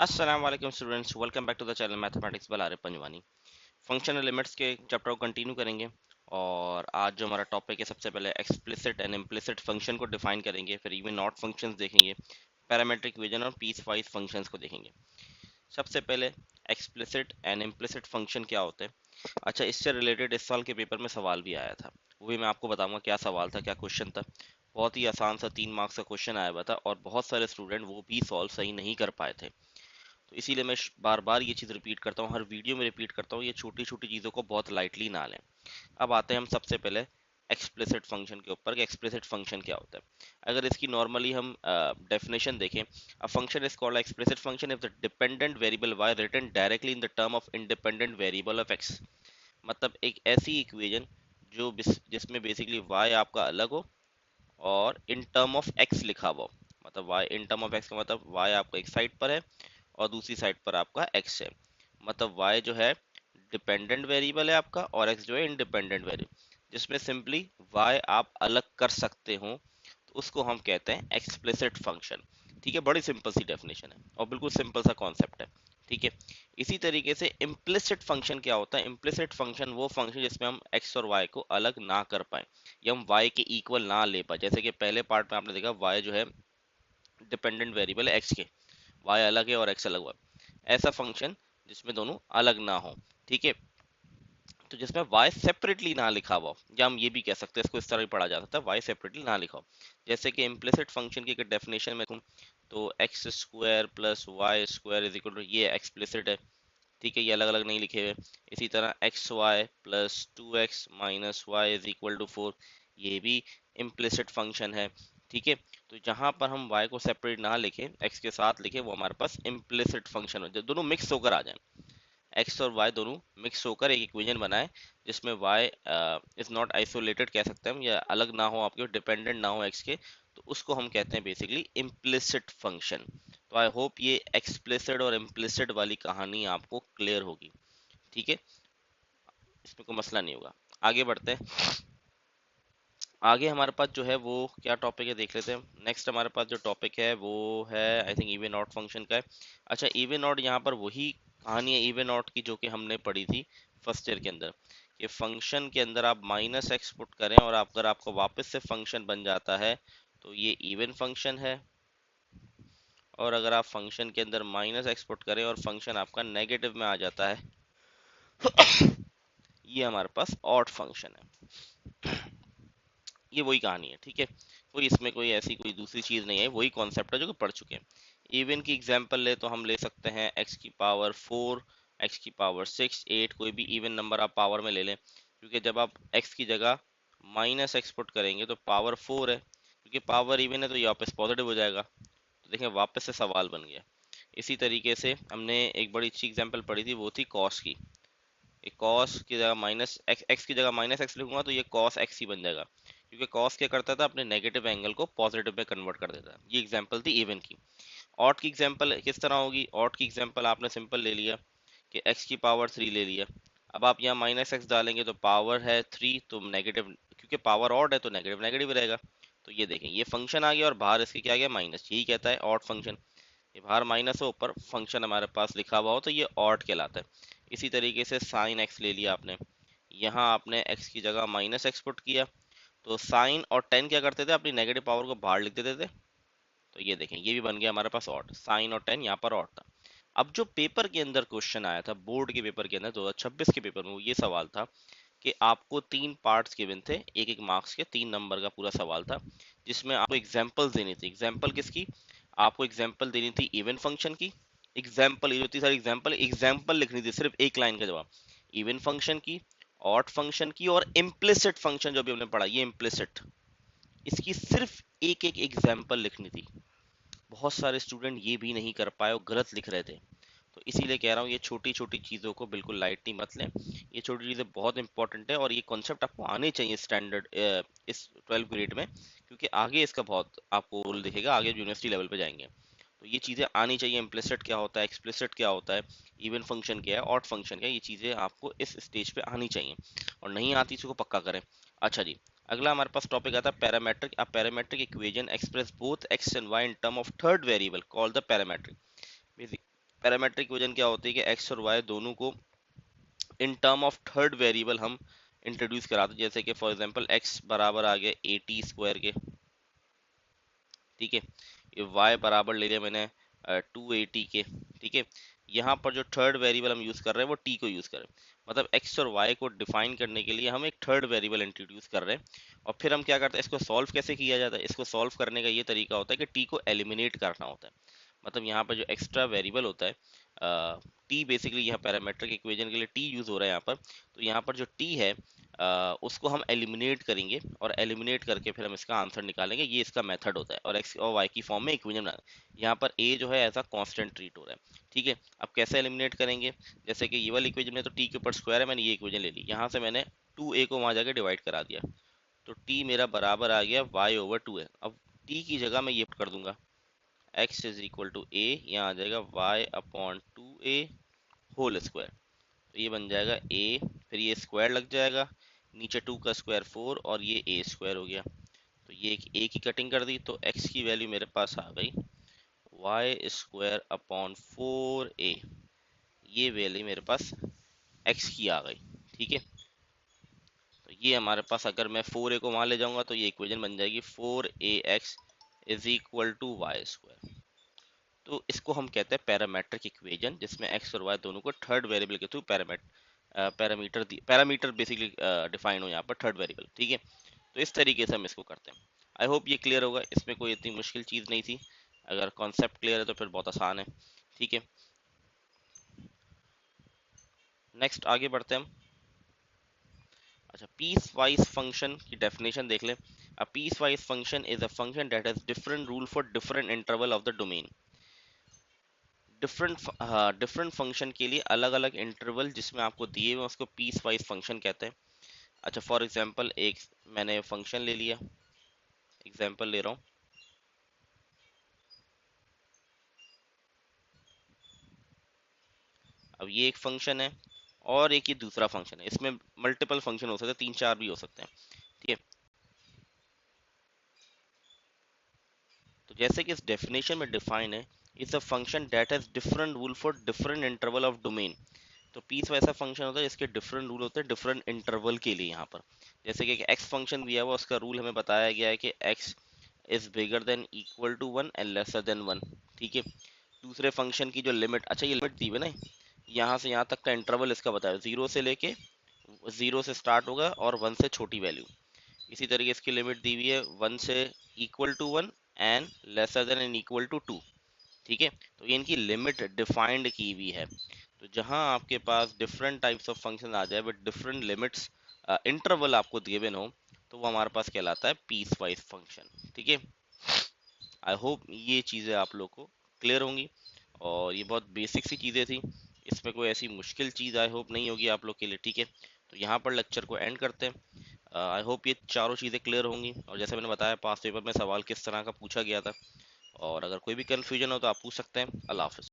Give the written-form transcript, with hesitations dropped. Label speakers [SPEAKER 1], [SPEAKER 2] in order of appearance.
[SPEAKER 1] अस्सलाम वालेकुम students, welcome back to the channel mathematics by Arif Panjwani. Functional limits के chapter को कंटिन्यू करेंगे और आज जो हमारा टॉपिक है, सबसे पहले एक्सप्लिसिट एंड इम्प्लिसिट फंक्शन को डिफाइन करेंगे, फिर इवन नॉट फंक्शंस देखेंगे, पैरामीट्रिक इक्वेशन और पीस वाइज फंक्शंस को देखेंगे। सबसे पहले एक्सप्लिसिट एंड इम्प्लिसिट फंक्शन क्या होते हैं। अच्छा, इससे रिलेटेड इस साल के पेपर में सवाल भी आया था, वो भी मैं आपको बताऊंगा क्या सवाल था, क्या क्वेश्चन था। बहुत ही आसान सा 3 मार्क्स का क्वेश्चन आया हुआ था और बहुत सारे स्टूडेंट वो भी सॉल्व सही नहीं कर पाए थे। तो इसीलिए मैं बार बार ये चीज़ रिपीट करता हूँ, हर वीडियो में रिपीट करता हूँ, ये छोटी छोटी चीज़ों को बहुत लाइटली ना लें। अब आते हैं हम सबसे पहले एक्सप्लिसिट फंक्शन के ऊपर कि एक्सप्लिसिट फंक्शन क्या होता है। अगर इसकी नॉर्मली हम डेफिनेशन देखें, a function is called explicit function if the dependent variable y written directly in the term of independent variable of x। मतलब एक ऐसी इक्वेशन जो जिसमें बेसिकली y आपका अलग हो और इन टर्म ऑफ x लिखा हुआ हो। मतलब y in term of x का मतलब y आपका एक साइड पर है और दूसरी साइड पर आपका x है। मतलब y जो है डिपेंडेंट वेरिएबल है आपका और x जो है इंडिपेंडेंट वेरिएबल, जिसमें सिंपली y आप अलग कर सकते हो, तो उसको हम कहते हैं एक्सप्लिसिट फंक्शन। ठीक है, बड़ी सिंपल सी डेफिनेशन है और बिल्कुल सिंपल सा कॉन्सेप्ट है। ठीक है, इसी तरीके से इम्प्लिसिट फंक्शन क्या होता है। इम्प्लिसिट फंक्शन वो फंक्शन जिसमें हम x और y को अलग ना कर पाए या हम y के इक्वल ना ले पाए। जैसे कि पहले पार्ट में आपने देखा y जो है डिपेंडेंट वेरिएबल है x के, y अलग है और x अलग हुआ। ऐसा फंक्शन जिसमें दोनों अलग ना हो। ठीक है, तो जिसमें y सेपरेटली ना लिखा हुआ हो, या हम ये भी कह सकते हैं, इसको इस तरह भी पढ़ा जा सकता है, y सेपरेटली ना लिखा हो। जैसे कि इम्प्लिसिट फंक्शन की अगर डेफिनेशन में कहूं तो x square plus y square is equal to, ये एक्सप्लिसिट है। ठीक है, ये अलग अलग नहीं लिखे हुए। इसी तरह x y plus 2x minus y is equal to 4, ये भी इम्प्लिसिट फंक्शन है। ठीक है, तो जहां पर हम y को सेपरेट ना लिखे, x के साथ लिखे, वो हमारे पास इम्प्लिसिट फंक्शन हो जाए, दोनों मिक्स होकर आ जाए। एक्स और वाई दोनों मिक्स होकर एक इक्वेशन बनाए जिसमें वाई इज नॉट आइसोलेटेड कह सकते हैं हम, या अलग ना हो आपके, डिपेंडेंट ना हो एक्स के, तो उसको हम कहते हैं बेसिकली इम्प्लिसिट फंक्शन। तो आई होप ये एक्सप्लिसिट और इम्प्लिसिट वाली कहानी आपको क्लियर होगी। ठीक है, इसमें कोई मसला नहीं होगा। आगे बढ़ते हैं। आगे हमारे पास जो है वो क्या टॉपिक है देख लेते हैं। नेक्स्ट हमारे पास जो टॉपिक है वो है, I think, even odd function का है। अच्छा, इवन ऑड, यहाँ पर वही कहानी है इवन ऑड की जो कि हमने पढ़ी थी फर्स्ट ईयर के अंदर, कि फंक्शन के अंदर आप माइनस एक्स पुट करें और अगर आपको वापस से फंक्शन बन जाता है तो ये इवन फंक्शन है, और अगर आप फंक्शन के अंदर माइनस एक्स पुट करें और फंक्शन आपका नेगेटिव में आ जाता है, ये हमारे पास ऑड फंक्शन है। ये वही कहानी है। ठीक है, कोई इसमें कोई ऐसी कोई दूसरी चीज नहीं है, वही कॉन्सेप्ट है जो कि पढ़ चुके हैं। इवन की एग्जांपल ले तो हम ले सकते हैं एक्स की पावर 4, एक्स की पावर 6, 8, कोई भी इवन नंबर आप पावर में ले लें, क्योंकि जब आप एक्स की जगह माइनस एक्स पुट करेंगे तो पावर 4 है, क्योंकि पावर इवन है तो ये वापस पॉजिटिव हो जाएगा। तो देखें, वापस से सवाल बन गया। इसी तरीके से हमने एक बड़ी अच्छी एग्जाम्पल पढ़ी थी, वो थी कॉस की। कॉस की जगह माइनस एक्स, एक्स की जगह माइनस एक्स लिखूंगा तो ये कॉस एक्स ही बन जाएगा, क्योंकि कॉस क्या करता था, अपने नेगेटिव एंगल को पॉजिटिव में कन्वर्ट कर देता है। ये एग्जांपल थी इवन की। ऑड की एग्जांपल किस तरह होगी। ऑड की एग्जांपल आपने सिंपल ले लिया कि एक्स की पावर 3 ले लिया। अब आप यहाँ माइनस एक्स डालेंगे तो पावर है 3 तो नेगेटिव, क्योंकि पावर ऑड है तो नेगेटिव नेगेटिव रहेगा। तो ये देखें, ये फंक्शन आ गया और बाहर इसके क्या आ गया, माइनस। यही कहता है ऑड फंक्शन। ये बाहर माइनस है, ऊपर फंक्शन हमारे पास लिखा हुआ हो तो ये ऑड कहलाता है। इसी तरीके से साइन एक्स ले लिया आपने, यहाँ आपने एक्स की जगह माइनस एक्स पुट किया, तो साइन और टेन क्या करते थे, अपनी नेगेटिव पावर को बाहर लिख देते थे। तो ये देखें, ये भी बन गया हमारे पास ऑड, साइन और टेन यहाँ पर ऑड था। अब जो पेपर के अंदर क्वेश्चन आया था, बोर्ड के पेपर के अंदर 2026 के पेपर में, वो ये सवाल था कि आपको 3 पार्ट्स गिवन थे, एक एक मार्क्स के 3 नंबर का पूरा सवाल था, जिसमें आपको एग्जाम्पल देनी थी। एग्जाम्पल किसकी, आपको एग्जाम्पल देनी थी इवन फंक्शन की। एग्जाम्पल, ये जो इतनी सारी एग्जाम्पल एग्जाम्पल लिखनी थी, सिर्फ एक लाइन का जवाब। इवन फंक्शन की, ऑड फंक्शन की, और इम्प्लिसिट फंक्शन जो भी हमने पढ़ा, ये इम्प्लिसिट, इसकी सिर्फ एक एक एग्जाम्पल लिखनी थी। बहुत सारे स्टूडेंट ये भी नहीं कर पाए और गलत लिख रहे थे। तो इसीलिए कह रहा हूँ, ये छोटी छोटी चीज़ों को बिल्कुल लाइटली मत लें। ये छोटी चीज़ें बहुत इंपॉर्टेंट है और ये कॉन्सेप्ट आपको आने चाहिए स्टैंडर्ड इस 12 ग्रेड में, क्योंकि आगे इसका बहुत आपको रोल दिखेगा, आगे यूनिवर्सिटी लेवल पे जाएंगे। तो ये चीज़ें आनी चाहिए। इम्प्लिसिट क्या होता है, एक्सप्लिसिट क्या होता है, इवन फंक्शन क्या है, ऑड फंक्शन क्या है, ये चीज़ें आपको इस स्टेज पे आनी चाहिए, और नहीं आती इसको पक्का करें। अच्छा जी, अगला हमारे पास टॉपिक आता है parametric. A parametric equation express both x and y in term of third variable called the parametric. Parametric equation क्या होती है कि एक्स और वाई दोनों को in term of third variable हम इंट्रोड्यूस कराते हैं। जैसे कि फॉर एग्जांपल एक्स बराबर आ गया ए टी स्क्वायर के, ठीक है। ये y बराबर ले लिया मैंने 280 के, ठीक है। यहाँ पर जो थर्ड वेरिएबल हम यूज कर रहे हैं वो t को यूज कर रहे हैं, मतलब x और y को डिफाइन करने के लिए हम एक थर्ड वेरिएबल इंट्रोड्यूस कर रहे हैं। और फिर हम क्या करते हैं, इसको सॉल्व कैसे किया जाता है, इसको सॉल्व करने का ये तरीका होता है कि t को एलिमिनेट करना होता है। मतलब यहाँ पर जो एक्स्ट्रा वेरिएबल होता है टी, बेसिकली यहाँ पैरामेट्रिक इक्वेशन के लिए टी यूज हो रहा है यहाँ पर। तो यहाँ पर जो टी है उसको हम एलिमिनेट करेंगे और एलिमिनेट करके फिर हम इसका आंसर निकालेंगे। ये इसका मेथड होता है और एक्स और वाई की फॉर्म में इक्वेशन बना। यहाँ पर ए जो है ऐसा कांस्टेंट ट्रीट हो रहा है, ठीक है। अब कैसे एलिमिनेट करेंगे, जैसे कि ये वाली इक्वेशन में तो टी के ऊपर स्क्वायर है, मैंने ये इक्वेशन ले ली, यहाँ से मैंने 2a को वहाँ जाके डिवाइड करा दिया, तो टी मेरा बराबर आ गया y/2 है। अब टी की जगह मैं ये कर दूंगा x इज इक्वल टू ए, यहाँ आ जाएगा y/2a होल स्क्वायर। तो ये बन जाएगा a, फिर ये स्क्वायर लग जाएगा, नीचे 2 का स्क्वायर 4 और ये a स्क्वायर हो गया। तो ये एक a की कटिंग कर दी, तो x की वैल्यू मेरे पास आ गई y² / 4a। ये वैल्यू मेरे पास x की आ गई, ठीक है। तो ये हमारे पास, अगर मैं 4a को वहां ले जाऊंगा तो ये इक्वेशन बन जाएगी 4ax is equal to y²। तो इसको हम कहते हैं पैरामेट्रिक इक्वेशन, जिसमें एक्स और वाई दोनों को थर्ड वेरिएबल के थ्रू पैरामीटर बेसिकली डिफाइन हो यहाँ पर थर्ड वेरिएबल, ठीक है। तो इस तरीके से हम इसको करते हैं। आई होप ये क्लियर होगा, इसमें कोई इतनी मुश्किल चीज़ नहीं थी। अगर कॉन्सेप्ट क्लियर है तो फिर बहुत आसान है, ठीक है। नेक्स्ट आगे बढ़ते हैं हम। अच्छा, पीस वाइज फंक्शन की डेफिनेशन देख लें। A piecewise function is a function that has different rule for different interval of the domain. Different function के लिए अलग अलग इंटरवल जिसमें आपको दिए हुए उसको पीस वाइज फंक्शन कहते हैं। अच्छा, फॉर एग्जांपल एक मैंने फंक्शन ले लिया, एग्जांपल ले रहा हूँ। अब ये एक फंक्शन है और एक ये दूसरा फंक्शन है, इसमें मल्टीपल फंक्शन हो सकते हैं, 3-4 भी हो सकते हैं, ठीक है। तो जैसे कि इस डेफिनेशन में डिफाइन है, is a function that has different rule for different interval of domain. तो पीस वैसा फंक्शन होता है जिसके डिफरेंट रूल होते हैं डिफरेंट इंटरवल के लिए। यहाँ पर जैसे कि एक एक्स फंक्शन दिया हुआ, उसका रूल हमें बताया गया है कि x is bigger than equal to 1 and lesser than 1, ठीक है। दूसरे फंक्शन की जो लिमिट, अच्छा ये लिमिट दी हुई है ना, यहाँ से यहाँ तक का इंटरवल इसका बताया, 0 से लेके 0 से स्टार्ट होगा और 1 से छोटी वैल्यू। इसी तरीके इसकी लिमिट दी हुई है 1 से equal to 1 and lesser than and equal to 2, ठीक है। तो ये इनकी लिमिट डिफाइंड की हुई है। तो जहां आपके पास डिफरेंट टाइप्स ऑफ फंक्शन आ जाए बट डिफरेंट लिमिट्स इंटरवल आपको गिवन हो, तो वो हमारे पास कहलाता है पीस वाइज फंक्शन, ठीक है। आई होप ये चीज़ें आप लोग को क्लियर होंगी, और ये बहुत बेसिक सी चीज़ें थी, इसमें कोई ऐसी मुश्किल चीज़ आई होप नहीं होगी आप लोग के लिए, ठीक है। तो यहाँ पर लेक्चर को एंड करते हैं। आई होप ये चारों चीज़ें क्लियर होंगी, और जैसे मैंने बताया पास्ट पेपर में सवाल किस तरह का पूछा गया था, और अगर कोई भी कन्फ्यूजन हो तो आप पूछ सकते हैं। अल्लाह हाफिज़।